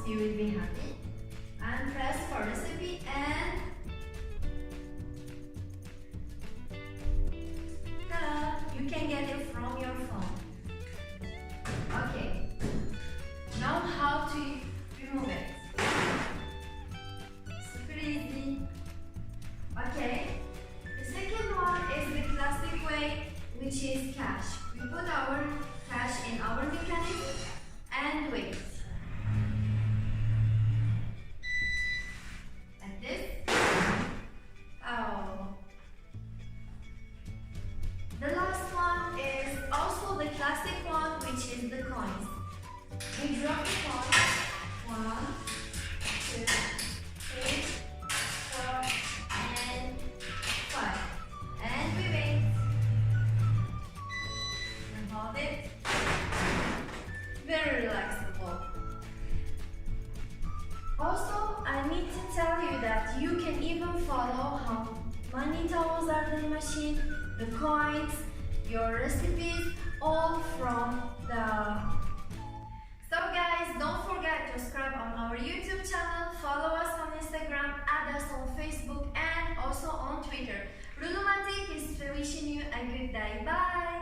you will be happy. And press for recipe and ta-da! You can get it from your phone. Okay. Now how to remove it? Super easy. Okay. The second one is the classic way, which is cash. We put our cash in our mechanism and wait. Like this. Oh. The last one is also the classic one, which is the coins. We drop the coins. 1, 2, 3, 4, and 5. And we wait. And hold it. Very relaxable. Also, I need to tell you that you can even follow how money towels are in the machine, the coins, your recipes, all from the... So guys, don't forget to subscribe on our YouTube channel, follow us on Instagram, add us on Facebook and also on Twitter. Rulomatik is wishing you a good day. Bye!